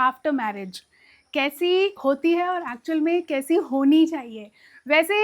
After marriage कैसी होती है और एक्चुअल में कैसी होनी चाहिए। वैसे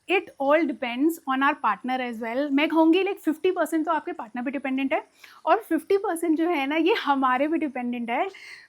it all depends on our partner as well. मैं कहूँगी लाइक 50% तो आपके पार्टनर पे डिपेंडेंट है और 50% जो है ना ये हमारे पे डिपेंडेंट है।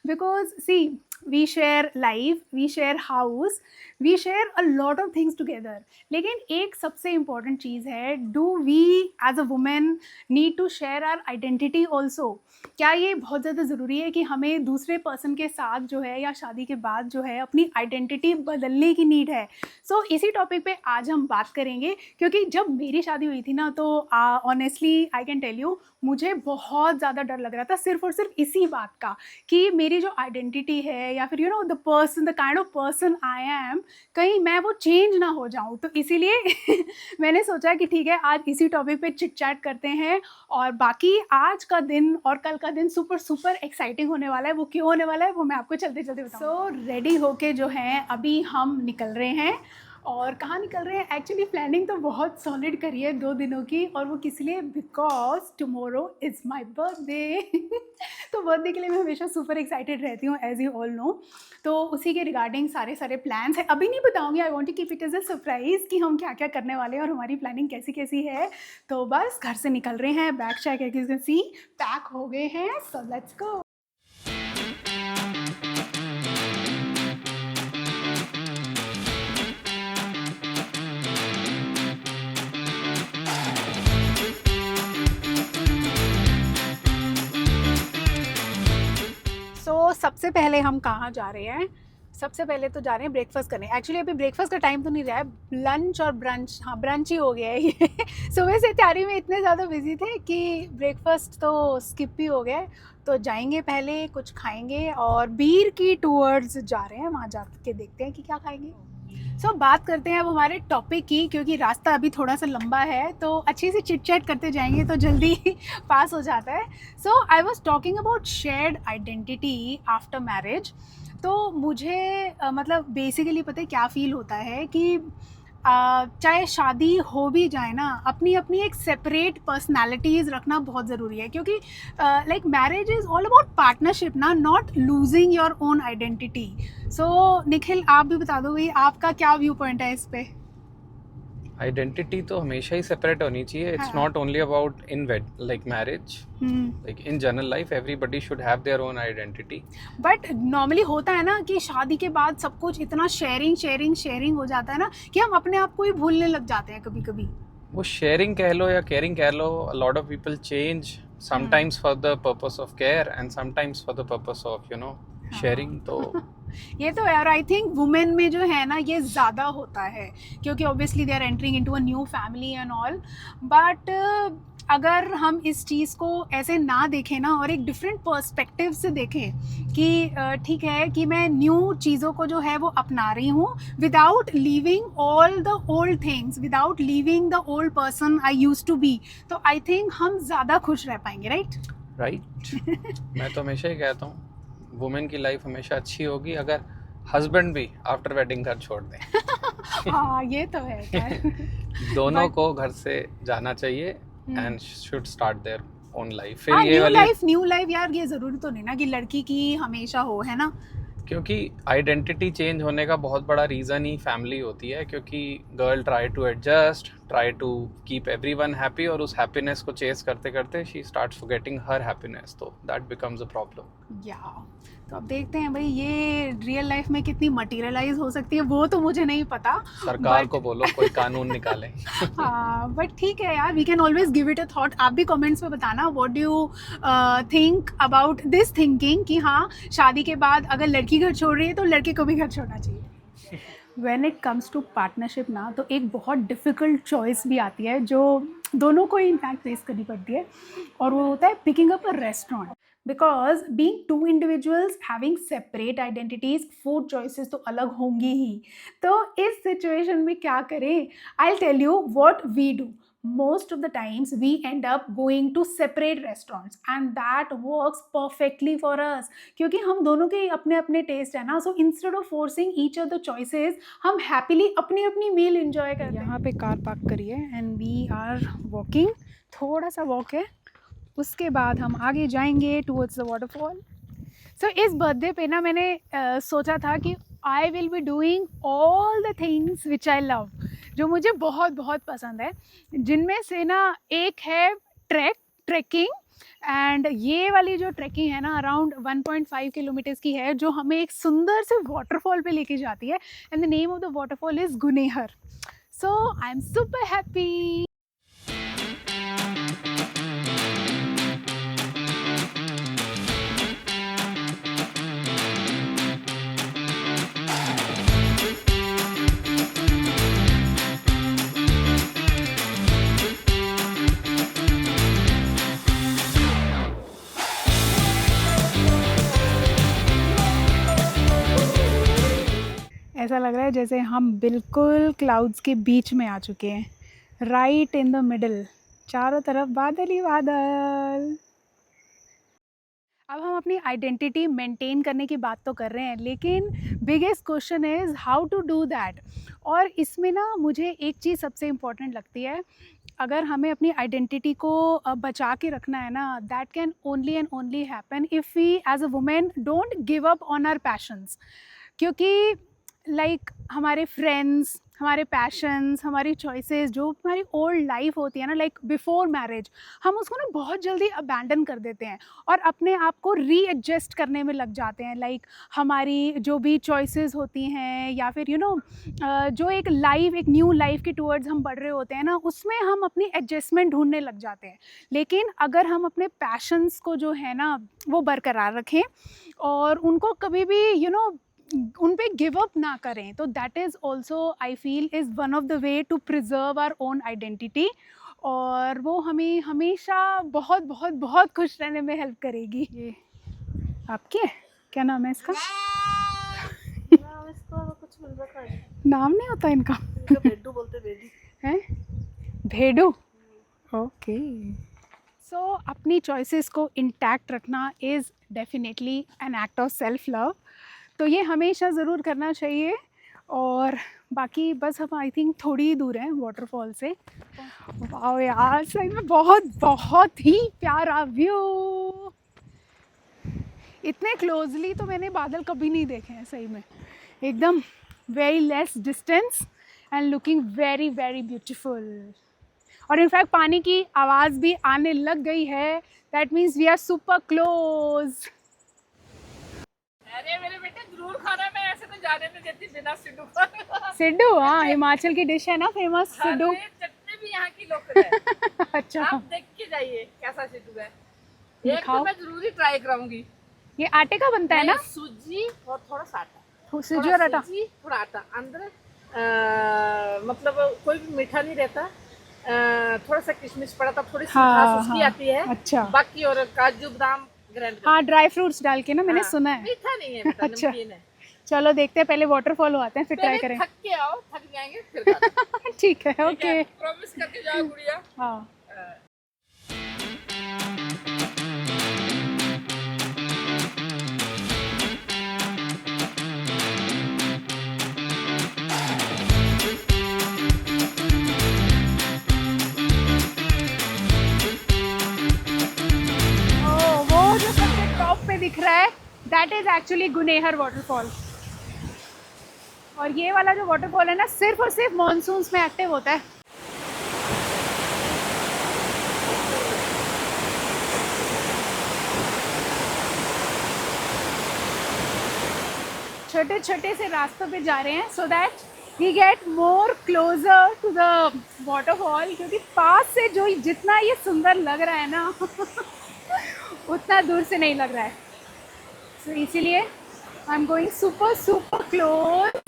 Because see we share life, we share house, we share a lot of things together. लेकिन एक सबसे इम्पॉर्टेंट चीज़ है, do we as a women need to share our identity also. क्या ये बहुत ज़्यादा ज़रूरी है कि हमें दूसरे पर्सन के साथ जो है या शादी के बाद जो है अपनी आइडेंटिटी बदलने की नीड है। सो इसी टॉपिक पे आज हम बात करेंगे, क्योंकि जब मेरी शादी हुई थी ना तो honestly I can tell you मुझे बहुत ज़्यादा डर लग रहा था सिर्फ और सिर्फ इसी बात का कि मेरी जो आइडेंटिटी है या फिर you know the person, the kind of person I am, कहीं मैं वो चेंज ना हो जाऊँ। तो इसीलिए मैंने सोचा कि ठीक है आज इसी टॉपिक पे चिट चैट करते हैं। और बाकी आज का दिन और कल का दिन सुपर सुपर एक्साइटिंग होने वाला है। वो क्यों होने वाला है वो मैं आपको चलते चलते बताऊँ। सो रेडी होके जो है अभी हम निकल रहे हैं। और कहाँ निकल रहे हैं, एक्चुअली प्लानिंग तो बहुत सॉलिड करी है 2 दिनों की। और वो किस लिए, because tomorrow is my birthday. तो बर्थडे के लिए मैं हमेशा सुपर एक्साइटेड रहती हूँ एज यू ऑल नो। तो उसी के रिगार्डिंग सारे सारे प्लान्स हैं, अभी नहीं बताऊँगी। I want to keep it as a surprise कि हम क्या क्या करने वाले हैं और हमारी प्लानिंग कैसी कैसी है। तो बस घर से निकल रहे हैं, बैग चेक है सी पैक हो गए हैं। So let's go. सबसे पहले हम कहाँ जा रहे हैं? सबसे पहले तो जा रहे हैं ब्रेकफास्ट करने। एक्चुअली अभी ब्रेकफास्ट का टाइम तो नहीं रहा है, लंच और ब्रंच, हाँ ब्रंच ही हो गया है ये। सुबह से तैयारी में इतने ज़्यादा बिजी थे कि ब्रेकफास्ट तो स्किप ही हो गया। तो जाएंगे पहले कुछ खाएंगे और बीर की टूवर्ड्स जा रहे हैं, वहाँ जा के देखते हैं कि क्या खाएंगे। सो बात करते हैं अब हमारे टॉपिक की, क्योंकि रास्ता अभी थोड़ा सा लंबा है तो अच्छी सी चिट चैट करते जाएंगे तो जल्दी पास हो जाता है। So I was talking about shared identity after marriage. तो मुझे मतलब बेसिकली पता है क्या फ़ील होता है कि चाहे शादी हो भी जाए ना, अपनी अपनी एक सेपरेट पर्सनालिटीज़ रखना बहुत ज़रूरी है। क्योंकि like marriage is all about partnership ना, not losing your own identity. So Nikhil आप भी बता दो भाई, आपका क्या व्यू पॉइंट है इस पे? आइडेंटिटी तो हमेशा ही सेपरेट होनी चाहिए. It's not only about in like marriage, like in general life everybody should have their own identity. But normally होता है ना कि शादी के बाद सब कुछ इतना शेयरिंग शेयरिंग शेयरिंग हो जाता है ना कि हम अपने आप को ही भूलने लग जाते हैं कभी कभी। वो शेयरिंग कह लो या केयरिंग कह लो, a lot of people change sometimes for the purpose of care and sometimes for the purpose of sharing. तो ये तो यार आई थिंक वुमेन में जो है ना ये ज़्यादा होता है, क्योंकि obviously they are entering into a new family and all. But अगर हम इस चीज़ को ऐसे ना देखें ना और एक डिफरेंट पर्सपेक्टिव से देखें कि ठीक है कि मैं न्यू चीज़ों को जो है वो अपना रही हूँ without leaving all the old things, without leaving the old person I used to be, तो आई थिंक हम ज़्यादा खुश रह पाएंगे। राइट. मैं तो हमेशा ही कहता हूँ वुमेन की लाइफ हमेशा अच्छी होगी अगर हस्बैंड भी आफ्टर वेडिंग घर छोड़ दें. हाँ ये तो है दोनों को घर से जाना चाहिए and should start their own life. फिर हाँ, ये वाली न्यू लाइफ यार, ये जरूरी तो नहीं ना कि लड़की की हमेशा हो, है ना? क्योंकि आइडेंटिटी चेंज होने का बहुत बड़ा रीज़न ही फैमिली होती है. क्योंकि girl try to adjust, try to keep everyone happy, और उस हैप्पीनेस को चेस करते करते she starts forgetting her happiness. तो दैट बिकम्स अ प्रॉब्लम. या तो अब देखते हैं भाई ये रियल लाइफ में कितनी मटीरियलाइज हो सकती है, वो तो मुझे नहीं पता. सरकार को बोलो कोई कानून निकाले. हाँ बट ठीक है यार, we can always give it a thought. आप भी कमेंट्स में बताना what do you think about this thinking कि हाँ शादी के बाद अगर लड़की घर छोड़ रही है तो लड़के को भी घर छोड़ना चाहिए. When it comes to partnership ना, तो एक बहुत डिफ़िकल्ट चॉइस भी आती है जो दोनों को ही इम्पैक्ट फेस करनी पड़ती है, और वो होता है picking up a restaurant. Because being two individuals having separate identities, food choices तो अलग होंगी ही. तो इस सिचुएशन में क्या करें? I tell you what we do. Most of the times we end up going to separate restaurants and that works perfectly for us, क्योंकि हम दोनों के अपने अपने टेस्ट है ना. So instead of forcing each other choices हम happily अपनी अपनी मील एंजॉय करते हैं. यहाँ पे कार पार्क करिए एंड वी आर वॉकिंग, थोड़ा सा वॉक है, उसके बाद हम आगे जाएंगे टूवर्ड्स द वाटरफॉल. सो इस बर्थडे पे ना मैंने सोचा था कि I will be doing all the things which I love, जो मुझे बहुत बहुत पसंद है, जिनमें से ना एक है ट्रैकिंग। एंड ये वाली जो ट्रैकिंग है ना अराउंड 1.5 किलोमीटर्स की है, जो हमें एक सुंदर से वाटरफॉल पे लेके जाती है, and the name of the waterfall is Gunehar. So I am super happy. ऐसा लग रहा है जैसे हम बिल्कुल क्लाउड्स के बीच में आ चुके हैं, राइट इन द मिडल, चारों तरफ बादल ही बादल। अब हम अपनी आइडेंटिटी मेंटेन करने की बात तो कर रहे हैं, लेकिन biggest question is how to do that. और इसमें ना मुझे एक चीज़ सबसे इम्पॉर्टेंट लगती है, अगर हमें अपनी आइडेंटिटी को बचा के रखना है ना, that can only and only happen if we as a women don't give up on our passions. क्योंकि हमारे फ्रेंड्स, हमारे पैशंस, हमारी चॉइसेस, जो हमारी ओल्ड लाइफ होती है ना, बिफोर मैरिज, हम उसको ना बहुत जल्दी अबैंडन कर देते हैं और अपने आप को रीएडजस्ट करने में लग जाते हैं। हमारी जो भी चॉइसेस होती हैं, या फिर जो एक न्यू लाइफ के टूवर्ड्स हम बढ़ रहे होते हैं ना, उसमें हम अपनी एडजस्टमेंट ढूंढने लग जाते हैं। लेकिन अगर हम अपने पैशंस को जो है ना वो बरकरार रखें और उनको कभी भी उन पे गिव अप ना करें, तो that is also I feel is one of the way to preserve our own identity, और वो हमें हमेशा बहुत बहुत बहुत खुश रहने में हेल्प करेगी। ये आपके क्या नाम है इसका? नाम इसको कुछ मिल रखा है, नाम नहीं होता इनका? भेडू बोलते, भेडी हैं, भेडू। ओके। सो अपनी चॉइसेस को इंटैक्ट रखना is definitely an act of self love, तो ये हमेशा ज़रूर करना चाहिए। और बाकी बस हम आई थिंक थोड़ी ही दूर हैं वाटरफॉल से। वाह यार, सही में बहुत बहुत ही प्यारा व्यू। इतने क्लोजली तो मैंने बादल कभी नहीं देखे हैं, सही में एकदम very less distance and looking very very beautiful. और इनफैक्ट पानी की आवाज़ भी आने लग गई है, that means we are super close. अरे मेरे बेटे जरूर खाना, मैं ऐसे तो जाने नहीं देती बिना सिड्डू का। सिड्डू, हाँ हिमाचल की डिश है ना फेमस सिड्डू। चटनी भी यहाँ की लोकल है। अच्छा, आप देख के जाइए कैसा सिड्डू है, एक दिखाओ। तो मैं जरूर ही ट्राई कराऊंगी। ये आटे का बनता है ना? सूजी और थोड़ा सा आटा, सूजी और आटा, सूजी थोड़ा आटा अंदर, मतलब कोई भी मीठा नहीं रहता, थोड़ा सा किशमिश पड़ा था, थोड़ी सी हाँ, उसकी हाँ, आती है। अच्छा। बाकी और काजू बादाम ग्राइंड, हाँ ड्राई फ्रूट्स डाल के ना, मैंने हाँ, सुना है। मीठा नहीं है बेटा, अच्छा। नमकीन है। चलो देखते हैं, पहले वाटरफॉल आते हैं फिर ट्राई पहले करें। थक के आओ, थक जाएंगे फिर खाना। ठीक है, ओके। प्रॉमिस करके जाओ गुड़िया। हाँ। वो जो सबसे टॉप पे दिख रहा है, दैट इज एक्चुअली गुनेहर वाटरफॉल। और ये वाला जो वाटरफॉल है ना, सिर्फ और सिर्फ मॉनसून्स में एक्टिव होता है। छोटे छोटे से रास्तों पे जा रहे हैं so that we get more closer to the waterfall, क्योंकि पास से जो जितना ये सुंदर लग रहा है ना उतना दूर से नहीं लग रहा है। सो इसीलिए I am going super super close.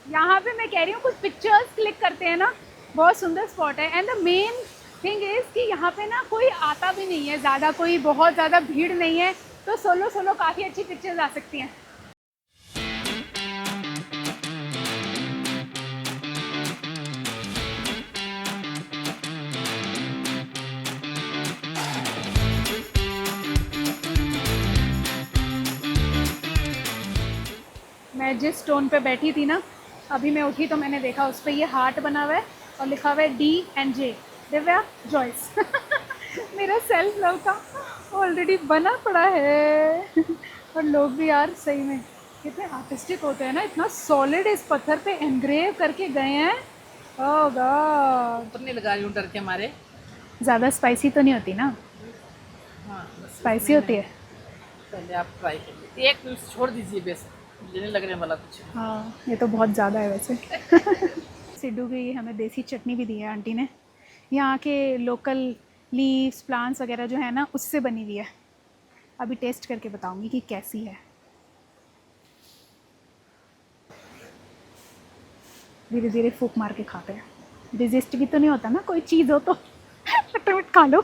यहाँ पे मैं कह रही हूँ कुछ पिक्चर्स क्लिक करते हैं ना, बहुत सुंदर स्पॉट है। And the main thing is कि यहाँ पे ना कोई आता भी नहीं है ज़्यादा, कोई बहुत ज़्यादा भीड़ नहीं है, तो सोलो सोलो काफ़ी अच्छी पिक्चर्स आ सकती हैं। मैं जिस स्टोन पे बैठी थी ना, अभी मैं उठी तो मैंने देखा उस पर ये हार्ट बना हुआ है और लिखा हुआ है D and J, Divya Joyce. मेरा सेल्फ लव का ऑलरेडी बना पड़ा है। और लोग भी यार सही में कितने आर्टिस्टिक होते हैं ना, इतना सॉलिड इस पत्थर पे एनग्रेव करके गए हैं। ओह गॉड। ऊपर नहीं लगा रही हूँ डर के मारे। ज़्यादा स्पाइसी तो नहीं होती ना? हाँ बस स्पाइसी होती है। पहले आप ट्राई कर लीजिए, 1 मिनट छोड़ दीजिए बस, मुझे नहीं लगने वाला कुछ। हाँ ये तो बहुत ज़्यादा है वैसे। सिड्डू की हमें देसी चटनी भी दी है आंटी ने, यहाँ के लोकल लीव्स प्लांट्स वगैरह जो है ना उससे बनी हुई है। अभी टेस्ट करके बताऊंगी कि कैसी है। धीरे धीरे फूक मार के खाते हैं, डिजेस्ट भी तो नहीं होता ना कोई चीज़ हो तो फटाफट खा लो।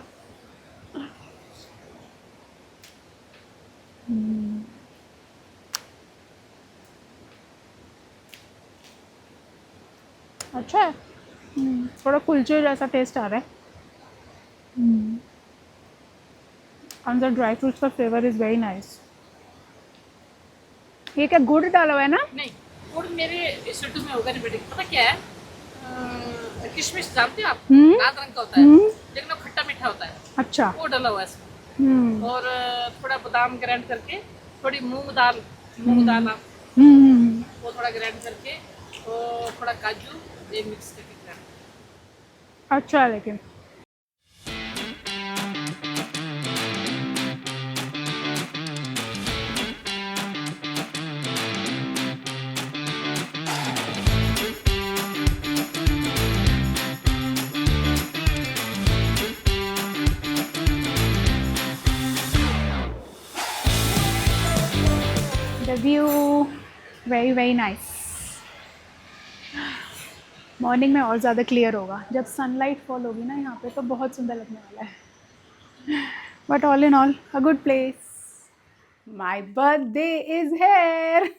अच्छा है, थोड़ा कुलचे जैसा टेस्ट आ रहा है। अंदर ड्राई फ्रूट्स का फ्लेवर इज़ वेरी नाइस। ये क्या गुड़ डाला हुआ है ना? नहीं, गुड़ मेरे स्टेटस में होगा नहीं बेटे, पता क्या है, किशमिश जानते हो आप, लाल रंग का होता है लेकिन वो खट्टा मीठा होता है, अच्छा। वो डाला हुआ है इसमें। और थोड़ा बादाम ग्राइंड करके, थोड़ी मूंग दाल आप वो थोड़ा ग्राइंड करके, और थोड़ा काजू, ये मिक्स करके ग्राइंड। अच्छा है लेकिन the view very very nice. Morning में और ज़्यादा क्लियर होगा, जब सनलाइट फॉल होगी ना यहाँ पे तो बहुत सुंदर लगने वाला है। But all in all a good place. My birthday is here.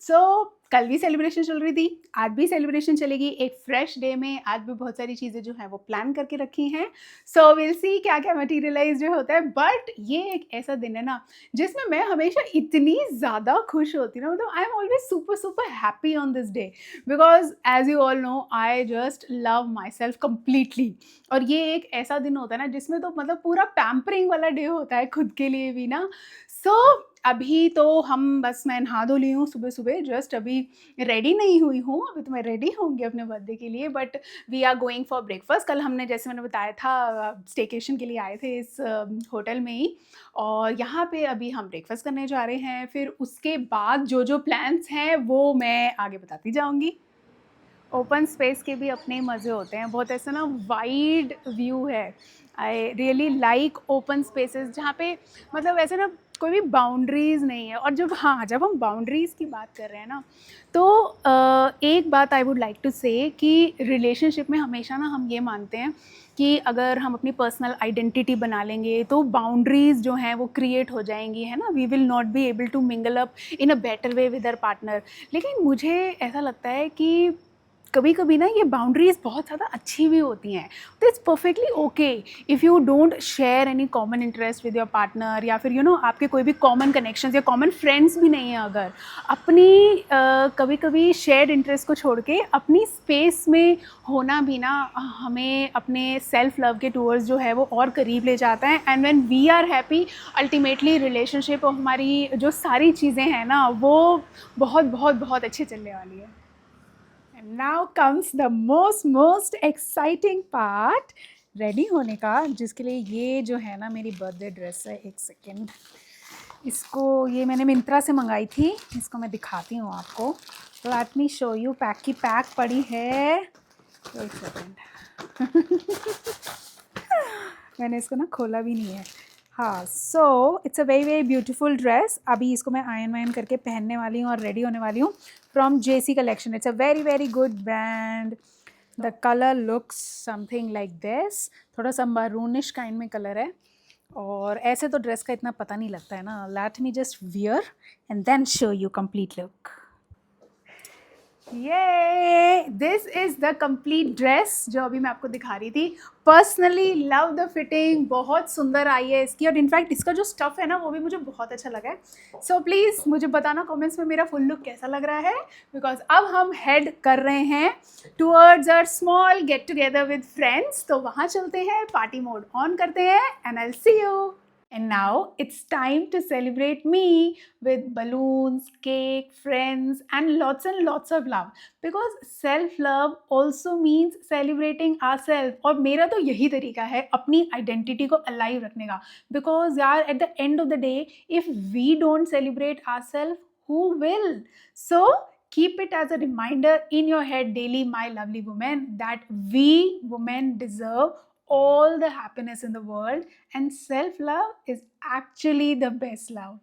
सो कल भी सेलिब्रेशन चल रही थी, आज भी सेलिब्रेशन चलेगी एक फ्रेश डे में। आज भी बहुत सारी चीज़ें जो हैं वो प्लान करके रखी हैं। सो विल सी क्या क्या मटीरियलाइज जो होता है। बट ये एक ऐसा दिन है ना जिसमें मैं हमेशा इतनी ज़्यादा खुश होती हूँ ना, मतलब I am always super super happy on this day because as you all know I just love myself completely. और ये एक ऐसा दिन होता है ना जिसमें तो मतलब पूरा पैम्परिंग वाला डे होता है खुद के लिए भी ना। सो अभी तो हम बस मैं नहा धो ली हूँ सुबह सुबह, जस्ट अभी रेडी नहीं हुई हूँ, अभी तो मैं रेडी होंगी अपने बर्थडे के लिए। But we are going for breakfast. कल हमने जैसे मैंने बताया था स्टेकेशन के लिए आए थे इस होटल में ही, और यहाँ पे अभी हम ब्रेकफास्ट करने जा रहे हैं। फिर उसके बाद जो जो प्लान्स हैं वो मैं आगे बताती जाऊँगी। ओपन स्पेस के भी अपने मज़े होते हैं, बहुत ऐसा ना वाइड व्यू है। I really like open spaces जहाँ पे मतलब ऐसे ना कोई भी बाउंड्रीज़ नहीं है। और जब हम बाउंड्रीज़ की बात कर रहे हैं ना तो एक बात आई वुड लाइक टू से कि रिलेशनशिप में हमेशा ना हम ये मानते हैं कि अगर हम अपनी पर्सनल आइडेंटिटी बना लेंगे तो बाउंड्रीज़ जो हैं वो क्रिएट हो जाएंगी, है ना। We will not be able to mingle up in a better way with our partner. लेकिन मुझे ऐसा लगता है कि कभी कभी ना ये बाउंड्रीज बहुत ज़्यादा अच्छी भी होती हैं। तो it's perfectly okay if you don't share any common interest with your partner, या फिर आपके कोई भी कॉमन कनेक्शंस या कॉमन फ्रेंड्स भी नहीं है। अगर अपनी कभी कभी शेयर्ड इंटरेस्ट को छोड़ के अपनी स्पेस में होना भी ना हमें अपने सेल्फ लव के टूवर्ड्स जो है वो और करीब ले जाता है। And when we are happy ultimately relationship और हमारी जो सारी चीज़ें हैं ना वो बहुत बहुत बहुत अच्छी चलने वाली है। And now comes the most exciting part, ready होने का, जिसके लिए ये जो है ना मेरी बर्थडे ड्रेस है। एक सेकेंड, इसको ये मैंने मिंत्रा से मंगाई थी, इसको मैं दिखाती हूँ आपको। Let me show you. Pack की पैक पड़ी है। एक सेकेंड मैंने इसको ना खोला भी नहीं है। हाँ, so it's a very very beautiful dress. अभी इसको मैं आयन वायन करके पहनने वाली हूँ और रेडी होने वाली हूँ। From JC collection, it's a very very good brand. The colour looks something like this, थोड़ा सा मरूनिश काइंड में कलर है। और ऐसे तो ड्रेस का इतना पता नहीं लगता है ना। Let me just wear and then show you complete look. ये this is the complete dress जो अभी मैं आपको दिखा रही थी। पर्सनली लव द फिटिंग, बहुत सुंदर आई है इसकी। और इनफैक्ट इसका जो स्टफ़ है ना वो भी मुझे बहुत अच्छा लगा है। सो प्लीज़ मुझे बताना कमेंट्स में मेरा फुल लुक कैसा लग रहा है, बिकॉज अब हम हेड कर रहे हैं towards our small get together with friends. तो वहाँ चलते हैं, पार्टी मोड ऑन करते हैं and I will see you. And now it's time to celebrate me with balloons, cake, friends, and lots of love. Because self-love also means celebrating ourselves. और मेरा तो यही तरीका है अपनी आइडेंटिटी को अलाइव रखने का. Because यार at the end of the day, if we don't celebrate ourselves, who will? So keep it as a reminder in your head daily, my lovely women, that we women deserve all the happiness in the world, and self love is actually the best love.